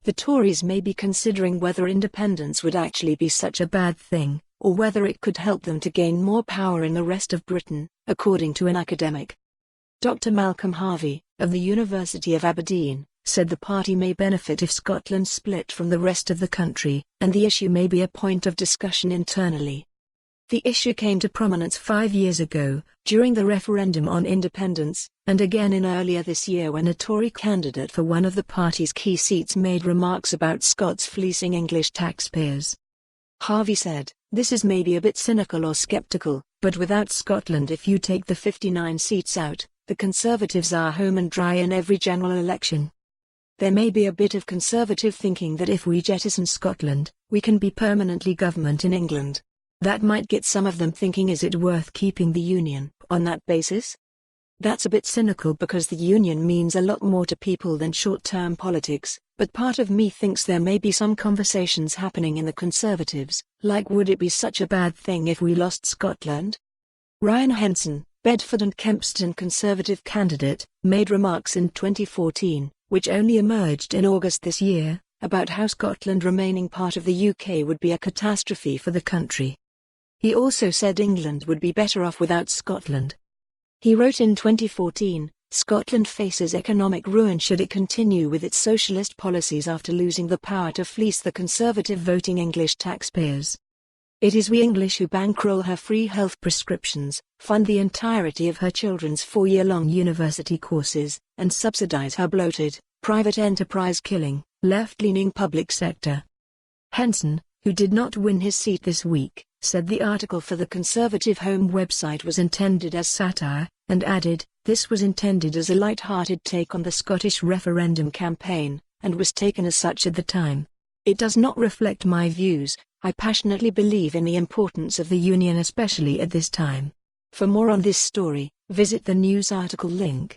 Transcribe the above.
The Tories may be considering whether independence would actually be such a bad thing, or whether it could help them to gain more power in the rest of Britain, according to an academic. Dr. Malcolm Harvey, of the University of Aberdeen, said the party may benefit if Scotland split from the rest of the country, and the issue may be a point of discussion internally. The issue came to prominence 5 years ago, during the referendum on independence, and again in earlier this year when a Tory candidate for one of the party's key seats made remarks about Scots fleecing English taxpayers. Harvey said, "This is maybe a bit cynical or sceptical, but without Scotland, if you take the 59 seats out, the Conservatives are home and dry in every general election. There may be a bit of conservative thinking that if we jettison Scotland, we can be permanently government in England. That might get some of them thinking, is it worth keeping the union on that basis? That's a bit cynical because the union means a lot more to people than short-term politics, but part of me thinks there may be some conversations happening in the Conservatives, like would it be such a bad thing if we lost Scotland?" Ryan Henson, Bedford and Kempston Conservative candidate, made remarks in 2014, which only emerged in August this year, about how Scotland remaining part of the UK would be a catastrophe for the country. He also said England would be better off without Scotland. He wrote in 2014, "Scotland faces economic ruin should it continue with its socialist policies after losing the power to fleece the Conservative voting English taxpayers. It is we English who bankroll her free health prescriptions, fund the entirety of her children's 4-year-long university courses, and subsidise her bloated, private enterprise killing, left-leaning public sector." Henson, who did not win his seat this week, said the article for the Conservative Home website was intended as satire, and added, "This was intended as a light-hearted take on the Scottish referendum campaign, and was taken as such at the time. It does not reflect my views. I passionately believe in the importance of the union, especially at this time." For more on this story, visit the news article link.